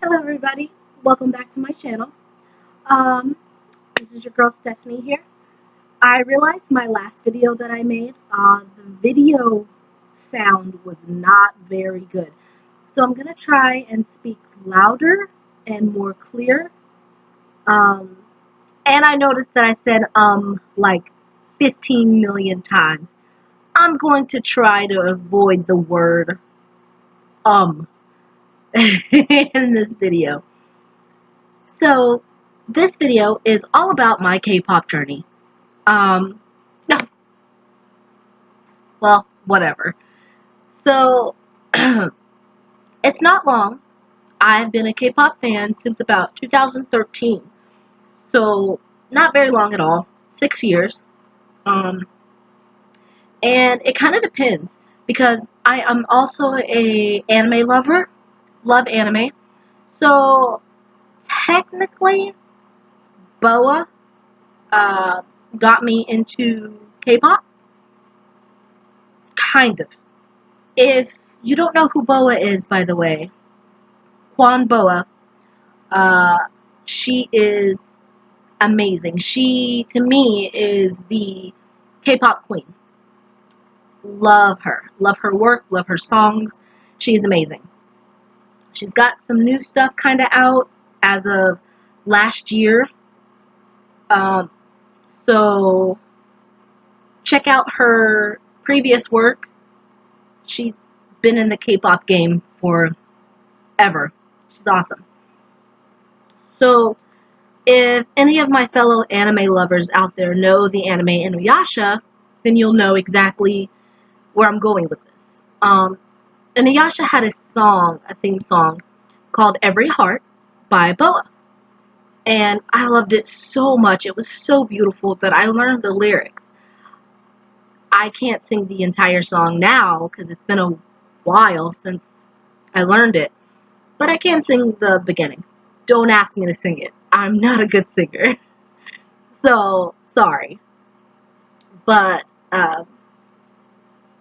Hello everybody, welcome back to my channel. Um, this is your girl Stephanie here. I realized my last video that I made, the video sound was not very good. So I'm going to try and speak louder and more clear. And I noticed that I said like 15 million times. I'm going to try to avoid the word in this video. So, this video is all about my K-pop journey. No, well, whatever. So, it's not long. I've been a K-pop fan since about 2013. So, not very long at all. 6 years. And it kind of depends because I am also a anime lover. Love anime. So, technically, BoA got me into K-pop. Kind of. If you don't know who BoA is, by the way, BoA, she is amazing. She, to me, is the K-pop queen. Love her. Love her work. Love her songs. She's amazing. She's got some new stuff kind of out as of last year. So check out her previous work. She's been in the K-pop game forever. She's awesome. So, if any of my fellow anime lovers out there know the anime Inuyasha, then you'll know exactly where I'm going with this. Inuyasha had a theme song, called Every Heart by BoA. And I loved it so much. It was so beautiful that I learned the lyrics. I can't sing the entire song now because it's been a while since I learned it. But I can sing the beginning. Don't ask me to sing it. I'm not a good singer. So, sorry. But,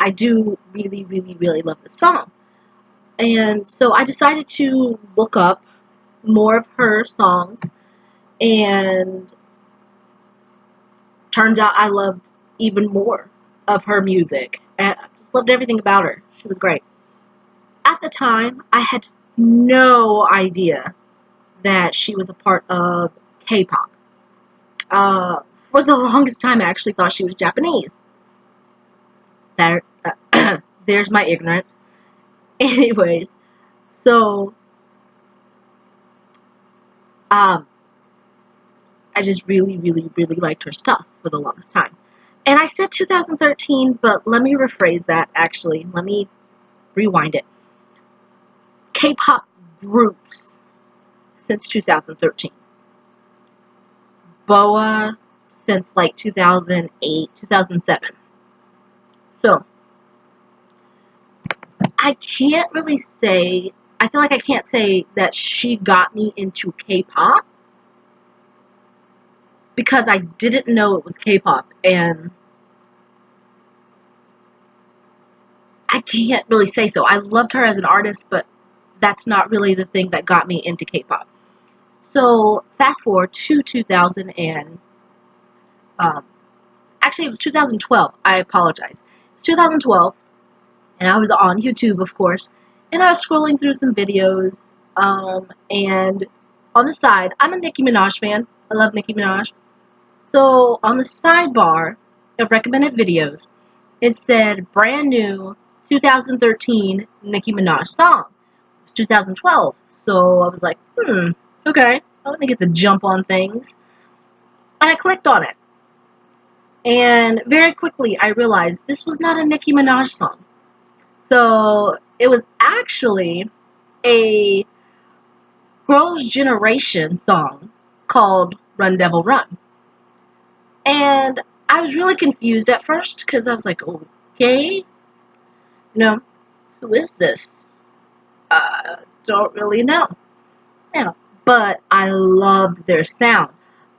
I do really, really, really love this song. And so I decided to look up more of her songs. And turns out I loved even more of her music. And I just loved everything about her. She was great. At the time, I had no idea that she was a part of K-pop. For the longest time, I actually thought she was Japanese. There's my ignorance. Anyways, so, I just really, really, really liked her stuff for the longest time. And I said 2013, but let me rephrase that, actually. Let me rewind it. K-pop groups since 2013. BoA since like 2008, 2007. So, I can't really say, I feel like I can't say that she got me into K-pop because I didn't know it was K-pop, and I can't really say so. I loved her as an artist, but that's not really the thing that got me into K-pop. So, fast forward to 2000 and, actually it was 2012, I apologize. It's 2012, and I was on YouTube, of course, and I was scrolling through some videos, and on the side, I'm a Nicki Minaj fan. I love Nicki Minaj. So, on the sidebar of recommended videos, it said brand new 2013 Nicki Minaj song. It was 2012. So I was like, okay, I'm gonna get the jump on things. And I clicked on it. And very quickly I realized this was not a Nicki Minaj song. So it was actually a Girls' Generation song called Run Devil Run. And I was really confused at first because I was like, okay, who is this? Don't really know. Yeah, but I loved their sound.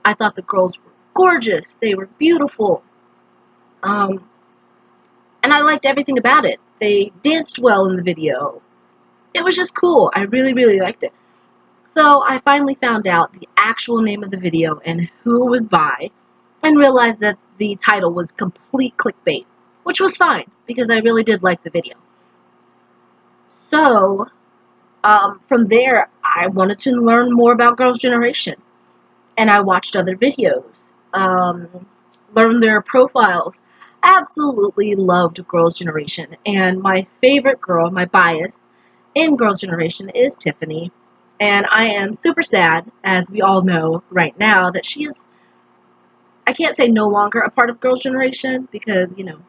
I thought the girls were gorgeous. They were beautiful. And I liked everything about it. They danced well in the video. It was just cool. I really, really liked it. So I finally found out the actual name of the video and who it was by, and realized that the title was complete clickbait, which was fine because I really did like the video. So from there, I wanted to learn more about Girls' Generation, and I watched other videos, learned their profiles. Absolutely loved Girls' Generation, and my favorite girl, my bias in Girls' Generation is Tiffany, and I am super sad, as we all know right now, that she is, I can't say no longer a part of Girls' Generation, because, you know,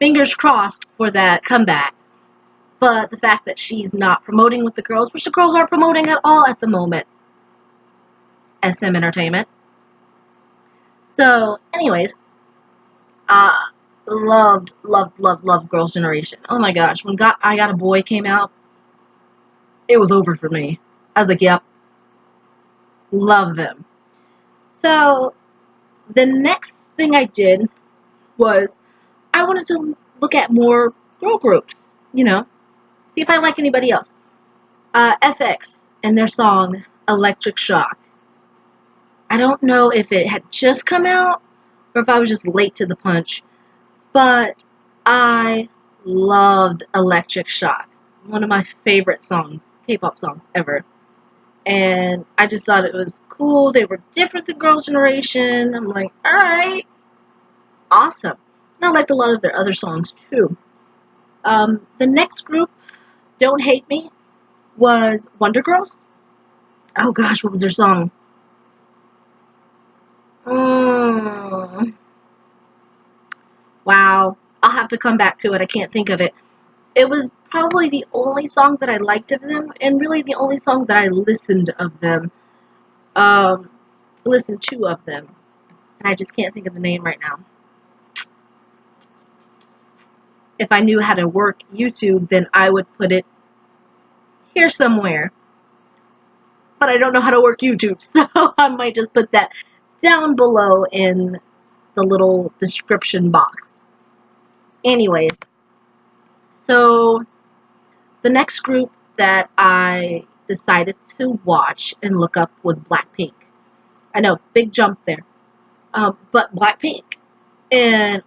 fingers crossed for that comeback. But the fact that she's not promoting with the girls, which the girls aren't promoting at all at the moment. SM Entertainment. So, anyways, loved Girls' Generation. Oh my gosh, when I Got a Boy came out, it was over for me. I was like, yep, love them. So, the next thing I did was I wanted to look at more girl groups, you know, see if I like anybody else. FX and their song Electric Shock. I don't know if it had just come out or if I was just late to the punch, but I loved Electric Shock. One of my favorite songs, K-pop songs ever. And I just thought it was cool. They were different than Girls' Generation. I'm like, alright, awesome. And I liked a lot of their other songs too. The next group, Don't Hate Me, was Wonder Girls. Oh gosh, what was their song? Wow, I'll have to come back to it. I can't think of it. It was probably the only song that I liked of them, and really the only song that I listened of them. Listened to of them. And I just can't think of the name right now. If I knew how to work YouTube, then I would put it here somewhere. But I don't know how to work YouTube, so I might just put that down below in the little description box. Anyways, so the next group that I decided to watch and look up was Blackpink. I know, big jump there. But Blackpink. And,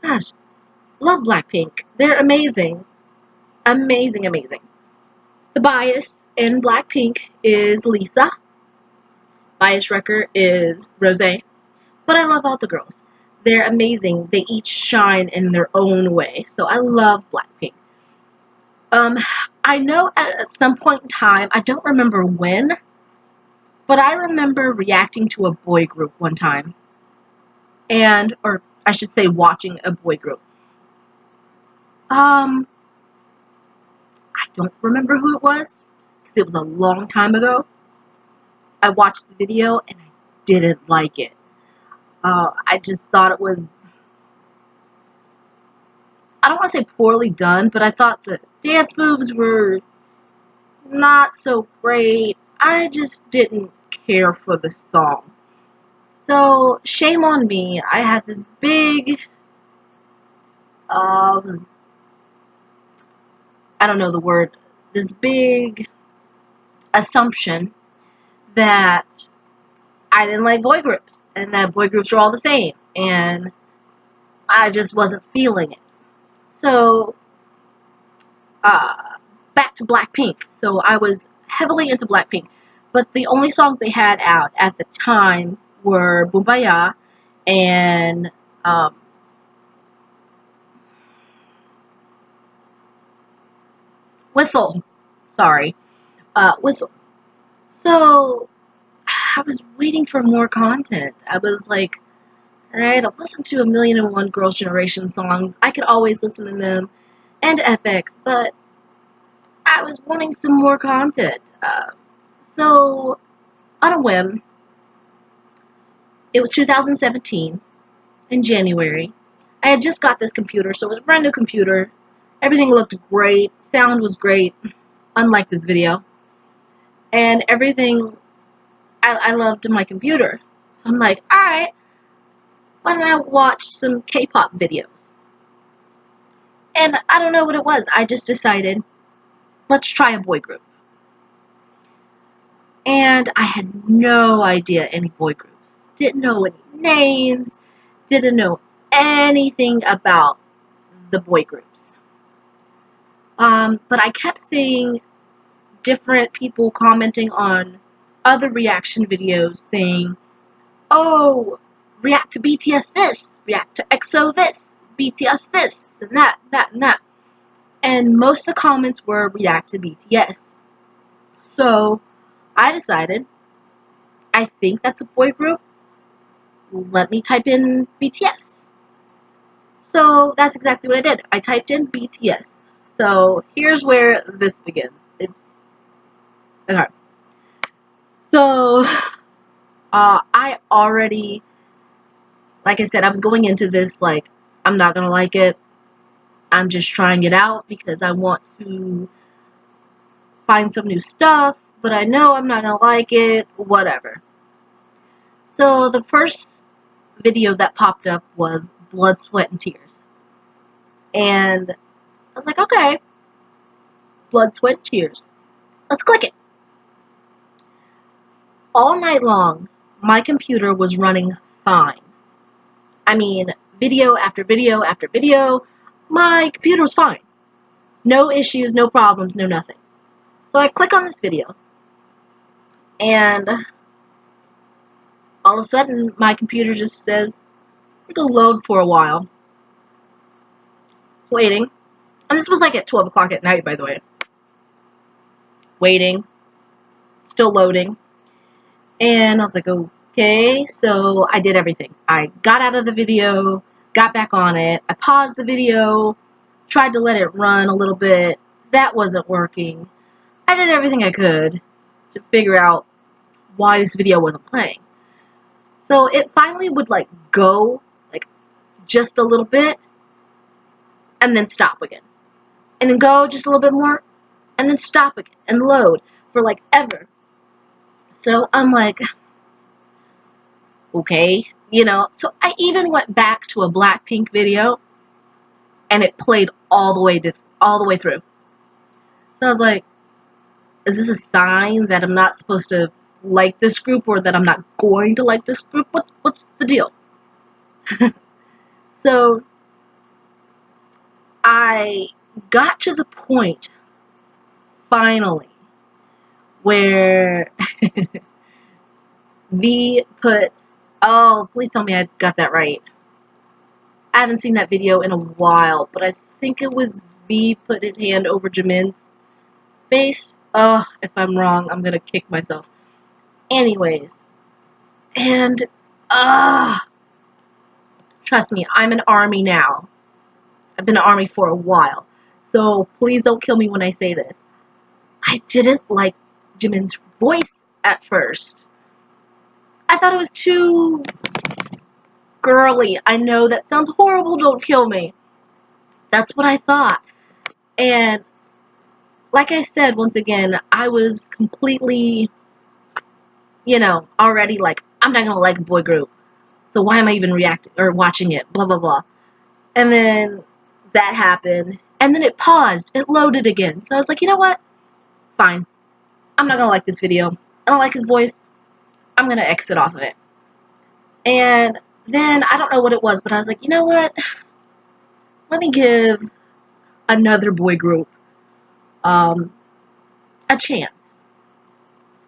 gosh, love Blackpink. They're amazing. Amazing, amazing. The bias in Blackpink is Lisa. Bias wrecker is Rosé. But I love all the girls. They're amazing. They each shine in their own way. So I love Blackpink. I know at some point in time, I don't remember when, but I remember reacting to a boy group one time. Or I should say watching a boy group. I don't remember who it was, because it was a long time ago. I watched the video and I didn't like it. I just thought it was, I don't want to say poorly done, but I thought the dance moves were not so great. I just didn't care for the song. So, shame on me. I had this big, I don't know the word, this big assumption that I didn't like boy groups, and that boy groups were all the same, and I just wasn't feeling it. So, back to Blackpink. So I was heavily into Blackpink, but the only songs they had out at the time were Boombayah and Whistle. Sorry, Whistle. So I was waiting for more content. I was like, alright, I've listened to 1,000,001 Girls' Generation songs. I could always listen to them, and FX, but I was wanting some more content. So, on a whim, it was 2017, in January. I had just got this computer, so it was a brand new computer. Everything looked great. Sound was great, unlike this video. And everything, I loved my computer. So I'm like, alright, why don't I watch some K-pop videos? And I don't know what it was. I just decided, let's try a boy group. And I had no idea any boy groups. Didn't know any names. Didn't know anything about the boy groups. But I kept seeing different people commenting on other reaction videos saying, oh, react to BTS this, react to EXO this, BTS this, and that, and that. And most of the comments were react to BTS. So I decided, I think that's a boy group. Let me type in BTS. So that's exactly what I did. I typed in BTS. So here's where this begins. It's okay. So I already, like I said, I was going into this like, I'm not gonna like it. I'm just trying it out because I want to find some new stuff, but I know I'm not gonna like it, whatever. So the first video that popped up was Blood, Sweat, and Tears. And I was like, okay, Blood, Sweat, Tears. Let's click it. All night long, my computer was running fine. I mean, video after video after video, my computer was fine. No issues, no problems, no nothing. So I click on this video, and all of a sudden, my computer just says, we're going to load for a while. It's waiting. And this was like at 12 o'clock at night, by the way. Waiting. Still loading. And I was like, okay, so I did everything. I got out of the video, got back on it, I paused the video, tried to let it run a little bit. That wasn't working. I did everything I could to figure out why this video wasn't playing. So it finally would like go like just a little bit and then stop again. And then go just a little bit more and then stop again and load for like ever. So I'm like, okay, you know, so I even went back to a Blackpink video and it played all the way through. So I was like, is this a sign that I'm not supposed to like this group or that I'm not going to like this group? What's the deal? So I got to the point finally where V puts, oh, please tell me I got that right. I haven't seen that video in a while, but I think it was V put his hand over Jimin's face. Oh, if I'm wrong, I'm gonna kick myself. Anyways, and trust me, I'm an ARMY now. I've been an ARMY for a while, so please don't kill me when I say this. I didn't like Jimin's voice at first. I thought it was too girly. I know that sounds horrible, don't kill me. That's what I thought. And like I said, once again, I was completely, you know, already like, I'm not gonna like a boy group. So why am I even reacting or watching it? Blah, blah, blah. And then that happened. And then it paused. It loaded again. So I was like, you know what? Fine. I'm not gonna like this video. I don't like his voice. I'm gonna exit off of it. And then, I don't know what it was, but I was like, you know what? Let me give another boy group a chance.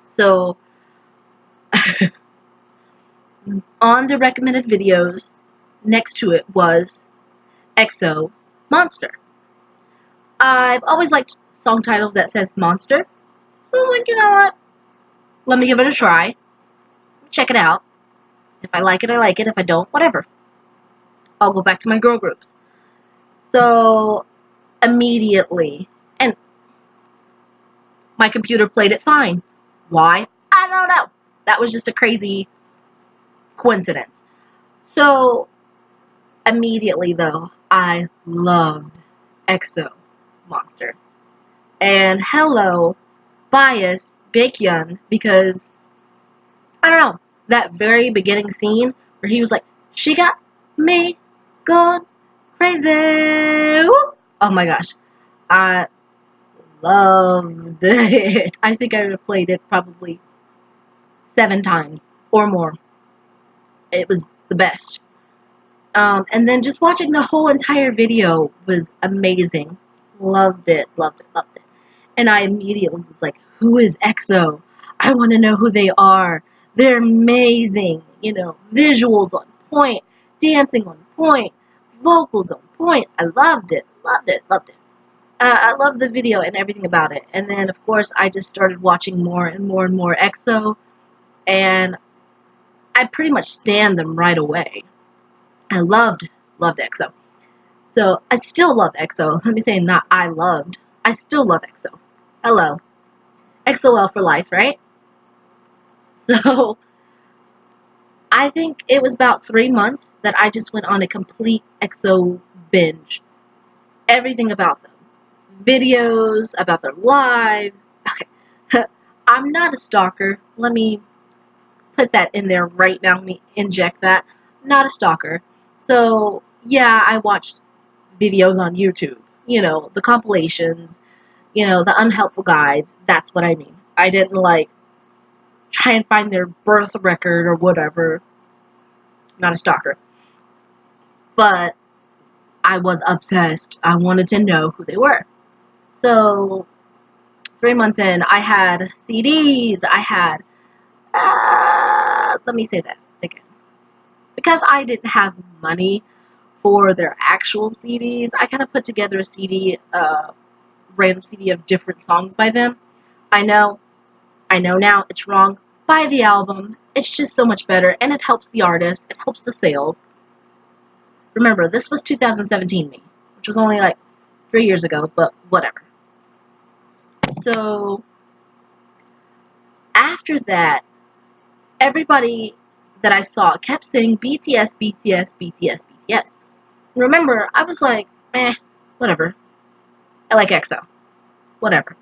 So, on the recommended videos, next to it was EXO Monster. I've always liked song titles that says Monster. So I was like, you know what? Let me give it a try. Check it out. If I like it, I like it. If I don't, whatever. I'll go back to my girl groups. So, immediately, and my computer played it fine. Why? I don't know. That was just a crazy coincidence. So, immediately though, I loved EXO Monster. And hello, bias, Baekhyun, because, I don't know, that very beginning scene where he was like, she got me gone crazy. Woo! Oh my gosh. I loved it. I think I played it probably 7 times or more. It was the best. And then just watching the whole entire video was amazing. Loved it, loved it, loved it. And I immediately was like, who is EXO? I want to know who they are. They're amazing. You know, visuals on point, dancing on point, vocals on point. I loved it, loved it, loved it. I loved the video and everything about it. And then, of course, I just started watching more and more and more EXO. And I pretty much stand them right away. I loved EXO. So I still love EXO. Let me say not I loved. I still love EXO. Hello. XOL for life, right? So I think it was about 3 months that I just went on a complete EXO binge. Everything about them. Videos, about their lives. Okay. I'm not a stalker. Let me put that in there right now. Let me inject that. I'm not a stalker. So, yeah, I watched videos on YouTube, you know, the compilations, you know, the unhelpful guides. That's what I mean. I didn't, like, try and find their birth record or whatever. Not a stalker. But I was obsessed. I wanted to know who they were. So, 3 months in, I had CDs. I had, let me say that again. Because I didn't have money for their actual CDs, I kind of put together a CD, random CD of different songs by them. I know now it's wrong. Buy the album. It's just so much better, and it helps the artist. It helps the sales. Remember, this was 2017 me, which was only like 3 years ago, but whatever. So, after that, everybody that I saw kept saying BTS, BTS, BTS, BTS. Remember, I was like, whatever. I like EXO. Whatever.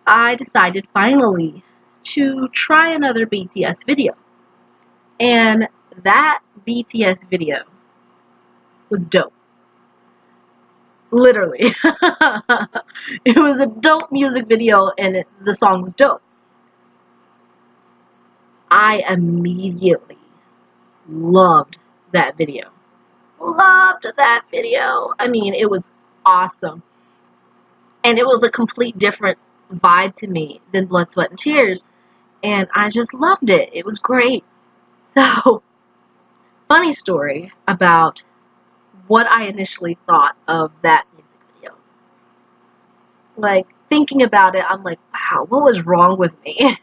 I decided finally to try another BTS video. And that BTS video was dope. Literally. It was a dope music video and the song was dope. I immediately loved that video. Loved that video. I mean, it was awesome. And it was a complete different vibe to me than Blood, Sweat, and Tears. And I just loved it. It was great. So, funny story about what I initially thought of that music video. Like, thinking about it, I'm like, wow, what was wrong with me?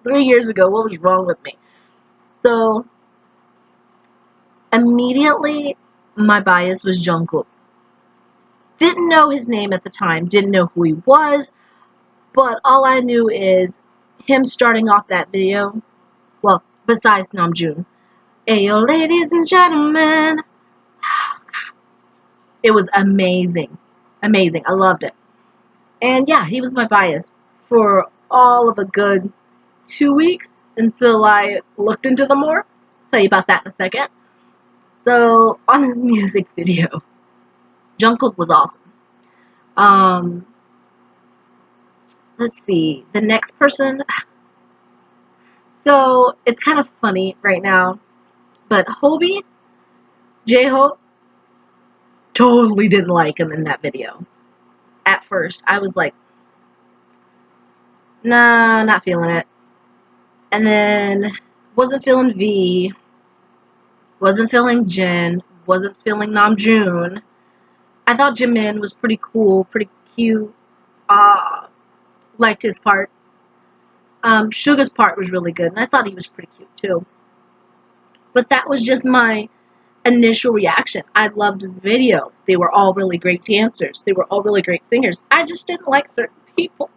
3 years ago, what was wrong with me? So, immediately, my bias was Jungkook. Didn't know his name at the time, didn't know who he was, but all I knew is him starting off that video, well, besides Namjoon. Ayo, ladies and gentlemen. It was amazing. Amazing. I loved it. And yeah, he was my bias for all of a good 2 weeks until I looked into them more. I'll tell you about that in a second. So, on the music video, Jungkook was awesome. Let's see. The next person. So, it's kind of funny right now. But Hobie, J-Hope, totally didn't like him in that video. At first, I was like, nah, not feeling it. And then, wasn't feeling V, wasn't feeling Jin, wasn't feeling Namjoon. I thought Jimin was pretty cool, pretty cute. Liked his parts. Suga's part was really good, and I thought he was pretty cute too. But that was just my initial reaction. I loved the video. They were all really great dancers. They were all really great singers. I just didn't like certain people.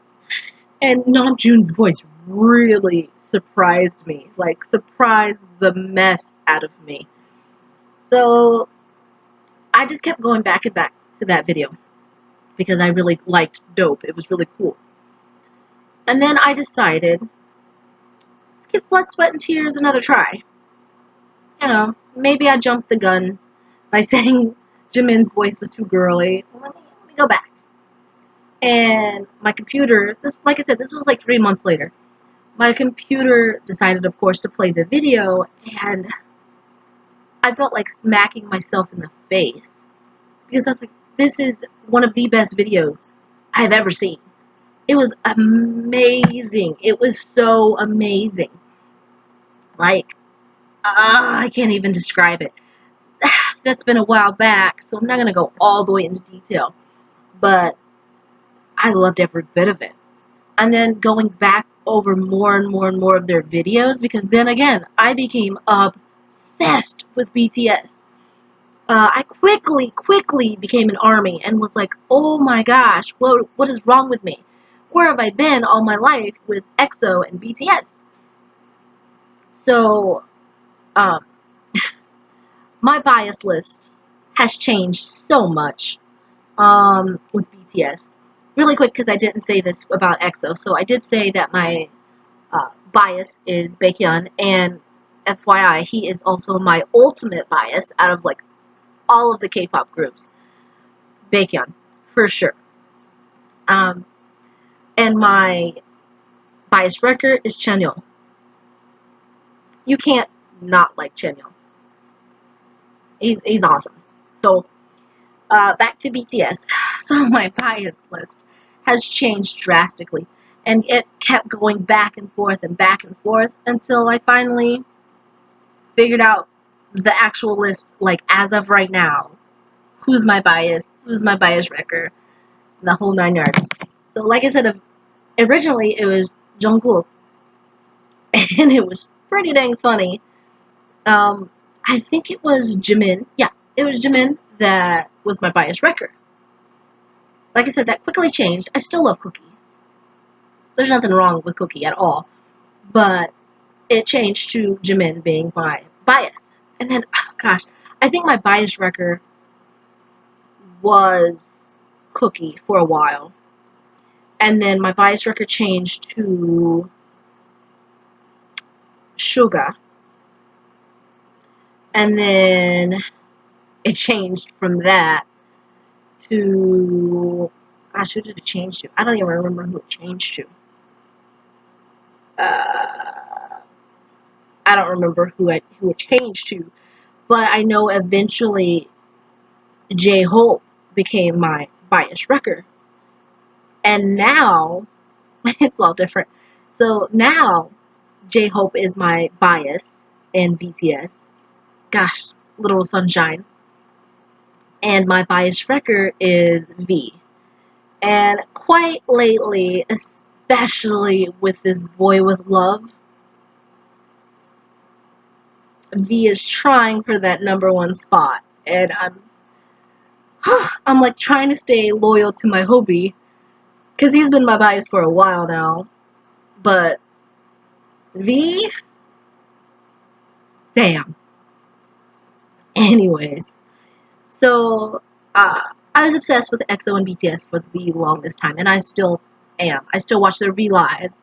And Namjoon's voice really surprised me. Like, surprised the mess out of me. So, I just kept going back and back to that video. Because I really liked Dope. It was really cool. And then I decided, let's give Blood, Sweat, and Tears another try. You know, maybe I jumped the gun by saying Jimin's voice was too girly. Let me go back. And my computer, like I said, this was like 3 months later. my computer decided, of course, to play the video, and I felt like smacking myself in the face because I was like, this is one of the best videos I've ever seen. It was amazing. It was so amazing. Like, I can't even describe it. That's been a while back, so I'm not going to go all the way into detail. But I loved every bit of it. And then going back over more and more and more of their videos, because then again, I became obsessed with BTS. I quickly became an ARMY and was like, oh my gosh, what is wrong with me? Where have I been all my life with EXO and BTS? So, um, my bias list has changed so much with BTS. Really quick, because I didn't say this about EXO. So I did say that my bias is Baekhyun, and FYI, he is also my ultimate bias out of like all of the K-pop groups. Baekhyun, for sure. And my bias record is Chanyeol. You can't not like Chanyeol. He's awesome. So back to BTS. So my bias list has changed drastically, and it kept going back and forth until I finally figured out the actual list, like as of right now. Who's my bias record, the whole 9 yards. So like I said, originally it was Jungkook, and it was pretty dang funny. I think it was Jimin. Yeah, it was Jimin that was my bias record. Like I said, that quickly changed. I still love Cookie. There's nothing wrong with Cookie at all. But it changed to Jimin being my bias. And then, oh gosh, I think my bias record was Cookie for a while. And then my bias record changed to Suga. And then it changed from that to, gosh, who did it change to? I don't even remember who it changed to. I don't remember who it changed to, but I know eventually J-Hope became my bias record. And now, it's all different. So now, J-Hope is my bias in BTS. Gosh, Little Sunshine. And my bias record is V. And quite lately, especially with this Boy With Love, V is trying for that #1 spot. And I'm like trying to stay loyal to my hobby, because he's been my bias for a while now. But V, damn. Anyways, so I was obsessed with EXO and BTS for the longest time, and I still am. I still watch their V lives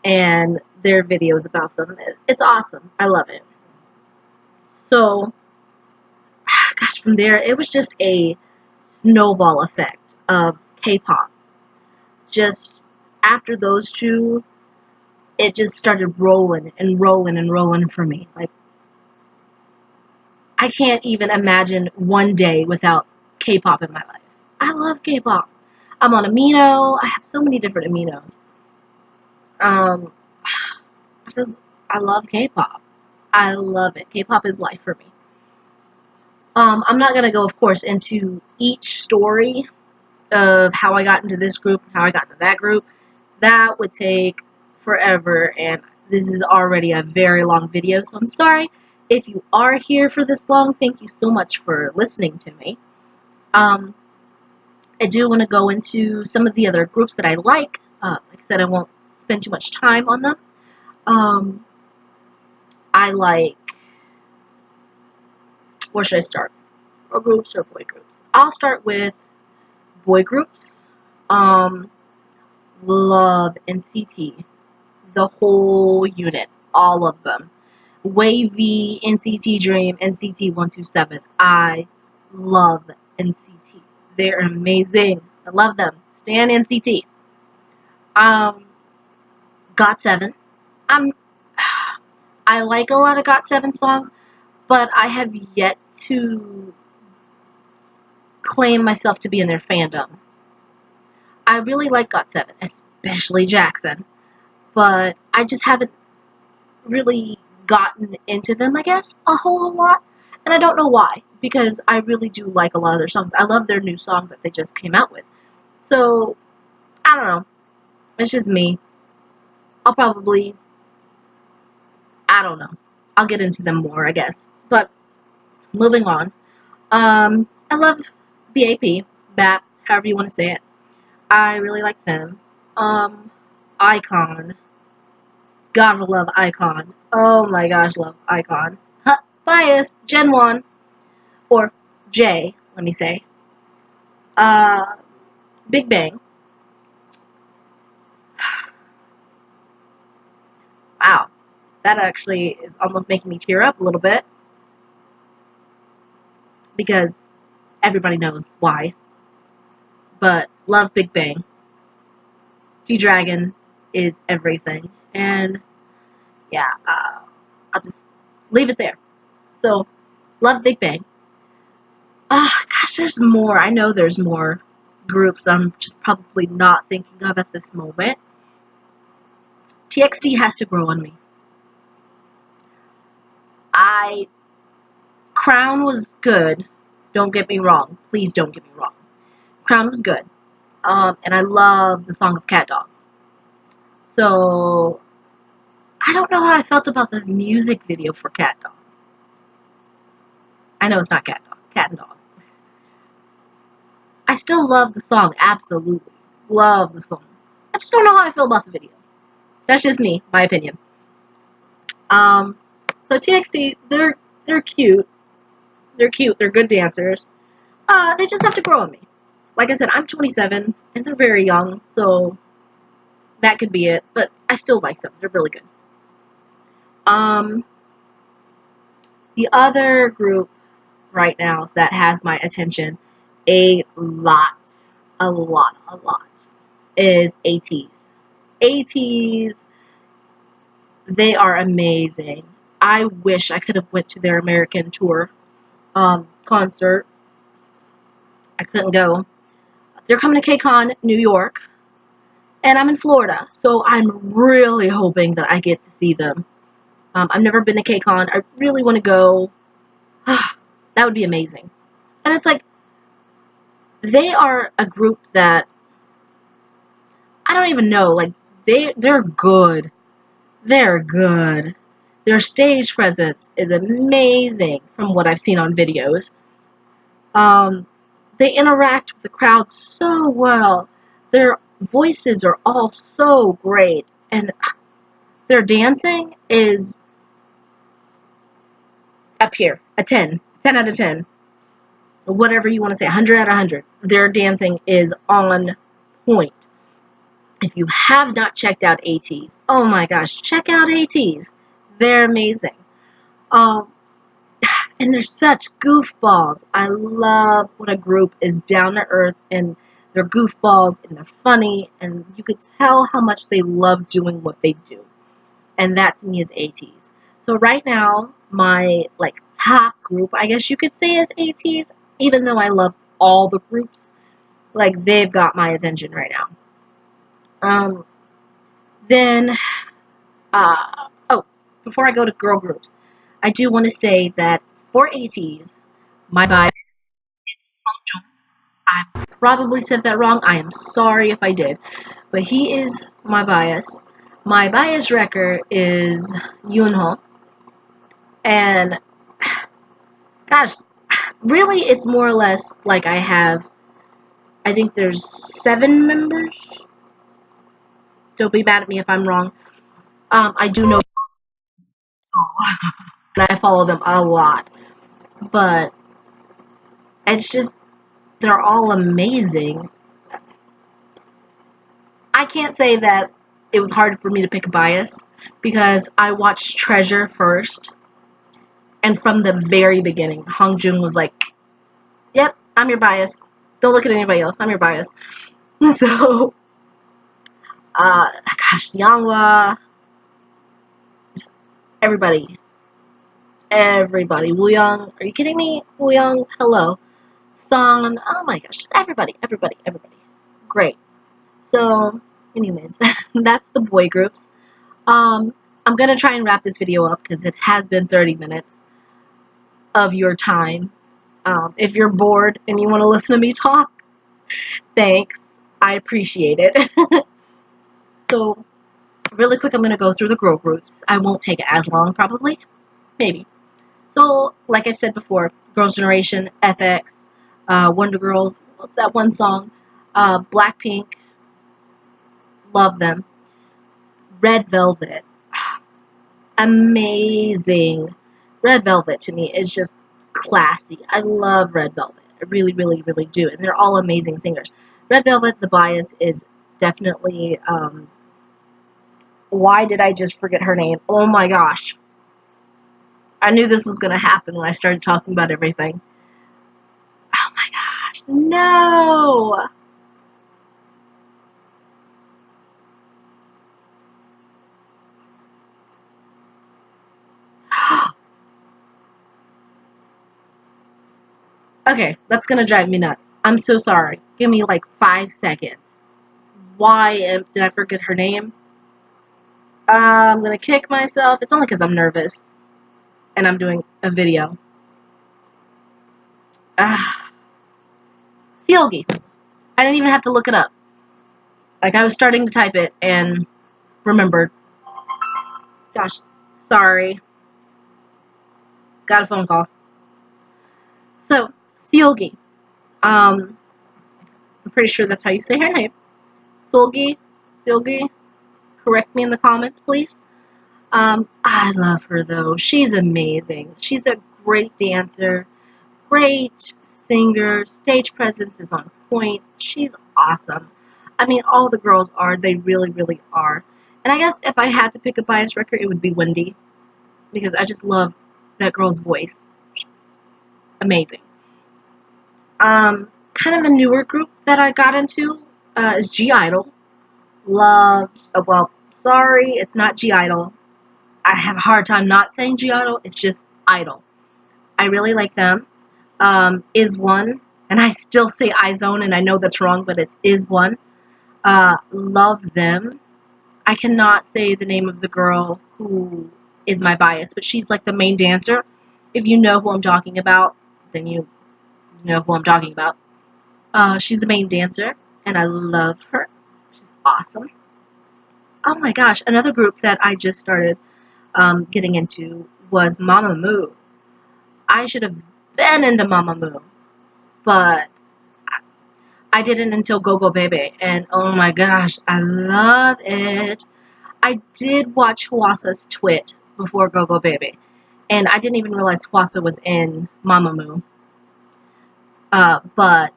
and their videos about them. It's awesome. I love it. So, gosh, from there, it was just a snowball effect of K-pop. Just after those two, it just started rolling and rolling and rolling for me. Like, I can't even imagine one day without K-pop in my life. I love K-pop. I'm on Amino. I have so many different Aminos. I love K-pop. I love it. K-pop is life for me. I'm not going to go, of course, into each story of how I got into this group, how I got into that group. That would take forever, and this is already a very long video, so I'm sorry if you are here for this long. Thank you so much for listening to me. I do want to go into some of the other groups that I like. Like I said, I won't spend too much time on them. I like, where should I start? Girl groups or boy groups? I'll start with boy groups. Love NCT. The whole unit. All of them. Wavy, NCT Dream, NCT 127. I love NCT. They're amazing. I love them. Stan NCT. GOT7. I'm I like a lot of GOT7 songs, but I have yet to claim myself to be in their fandom. I really like GOT7, especially Jackson, but I just haven't really gotten into them, I guess, a whole lot. And I don't know why, because I really do like a lot of their songs. I love their new song that they just came out with. So, I don't know. It's just me. I'll probably, I don't know. I'll get into them more, I guess. But, moving on. I love BAP, however you want to say it. I really like them. Ikon. Gotta love Ikon. Oh my gosh, love Ikon. Huh, bias, Gen 1. Or J, let me say. Big Bang. Wow. That actually is almost making me tear up a little bit. Because everybody knows why. But love Big Bang. G-Dragon is everything. And yeah, I'll just leave it there. So, love Big Bang. Gosh, there's more. I know there's more groups that I'm just probably not thinking of at this moment. TXT has to grow on me. Crown was good. Don't get me wrong. Please don't get me wrong. Crown was good. And I love the song of Cat Dog. So, I don't know how I felt about the music video for Cat Dog. I know it's not Cat Dog. Cat and Dog. I still love the song. Absolutely. Love the song. I just don't know how I feel about the video. That's just me. My opinion. So TXT, they're cute. They're cute. They're good dancers. They just have to grow on me. Like I said, I'm 27, and they're very young, so that could be it. But I still like them. They're really good. The other group right now that has my attention a lot, is ATEEZ. ATEEZ, they are amazing. I wish I could have went to their American tour concert. I couldn't go. They're coming to KCON, New York, and I'm in Florida, so I'm really hoping that I get to see them. I've never been to KCON. I really want to go. That would be amazing. And it's like, they are a group that, I don't even know, like, they're good. They're good. Their stage presence is amazing from what I've seen on videos. They interact with the crowd so well. Their voices are all so great. And their dancing is up here. A 10. 10 out of 10. Whatever you want to say. 100 out of 100. Their dancing is on point. If you have not checked out ATEEZ, oh my gosh, check out ATEEZ. They're amazing. And they're such goofballs. I love when a group is down to earth and they're goofballs and they're funny, and you could tell how much they love doing what they do. And that to me is ATEEZ. So right now, my top group, I guess you could say, is ATEEZ. Even though I love all the groups, they've got my attention right now. Before I go to girl groups, I do want to say that for ATEEZ, my bias is Hong. I probably said that wrong. I am sorry if I did. But he is my bias. My bias wrecker is Yoonho. And, gosh, really it's more or less like I think there's 7 members. Don't be mad at me if I'm wrong. I do know, so, and I follow them a lot. But it's just, they're all amazing. I can't say that it was hard for me to pick a bias, because I watched Treasure first, and from the very beginning, Hongjoong was like, yep, I'm your bias. Don't look at anybody else. I'm your bias. So, gosh, Younghwa, Everybody. Everybody. Wooyoung, are you kidding me? Wooyoung, hello. Song, oh my gosh, just everybody, everybody, everybody. Great. So, anyways, that's the boy groups. I'm gonna try and wrap this video up because it has been 30 minutes of your time. If you're bored and you want to listen to me talk, thanks. I appreciate it. So, really quick, I'm gonna go through the girl groups. I won't take it as long, probably. Maybe. So, like I've said before, Girls' Generation, FX, Wonder Girls, what's that one song? Blackpink, love them. Red Velvet, amazing. Red Velvet to me is just classy. I love Red Velvet. I really, really, really do. And they're all amazing singers. Red Velvet, the bias is definitely, why did I just forget her name? Oh my gosh. I knew this was going to happen when I started talking about everything. Oh my gosh, no! Okay, that's gonna drive me nuts. I'm so sorry. Give me like 5 seconds. Why did I forget her name? I'm gonna kick myself. It's only because I'm nervous. And I'm doing a video. Seolgi. I didn't even have to look it up. Like, I was starting to type it and remembered. Gosh, sorry. Got a phone call. So, Seolgi. I'm pretty sure that's how you say her name. Seolgi. Correct me in the comments, please. I love her, though. She's amazing. She's a great dancer, great singer, stage presence is on point. She's awesome. I mean, all the girls are. They really, really are. And I guess if I had to pick a bias record, it would be Wendy, because I just love that girl's voice. Amazing. Kind of a newer group that I got into is G-Idol. Well, sorry, it's not G-Idol. I have a hard time not saying G-Idol. It's just Idol. I really like them. Is One, and I still say iZone, and I know that's wrong, but it's Is One. Love them. I cannot say the name of the girl who is my bias, but she's like the main dancer. If you know who I'm talking about, then you know who I'm talking about. She's the main dancer, and I love her. She's awesome. Oh my gosh, another group that I just started getting into was Mamamoo. I should have been into Mamamoo, but I didn't until Go Go Baby, and oh my gosh, I love it. I did watch Hwasa's Twit before Go Go Baby, and I didn't even realize Hwasa was in Mamamoo. But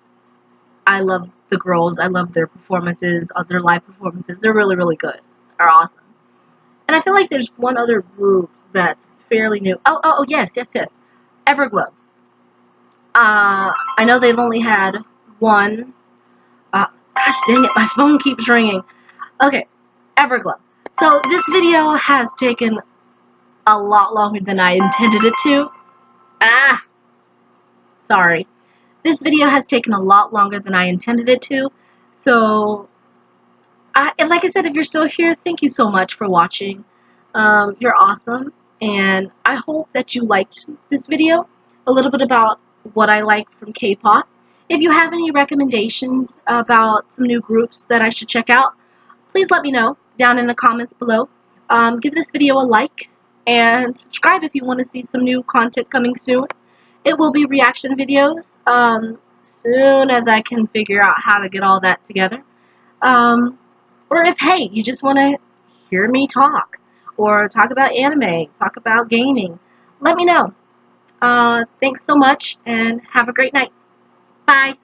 I love the girls. I love their performances, their live performances. They're really, really good. They're awesome. And I feel like there's one other group that's fairly new. Oh, yes. Everglow. I know they've only had one. Gosh dang it, my phone keeps ringing. Okay, Everglow. So this video has taken a lot longer than I intended it to. Sorry. This video has taken a lot longer than I intended it to. So, and like I said, if you're still here, thank you so much for watching. You're awesome. And I hope that you liked this video. A little bit about what I like from K-pop. If you have any recommendations about some new groups that I should check out, please let me know down in the comments below. Give this video a like and subscribe if you want to see some new content coming soon. It will be reaction videos soon as I can figure out how to get all that together. Or if, hey, you just want to hear me talk or talk about anime, talk about gaming, let me know. Thanks so much and have a great night. Bye.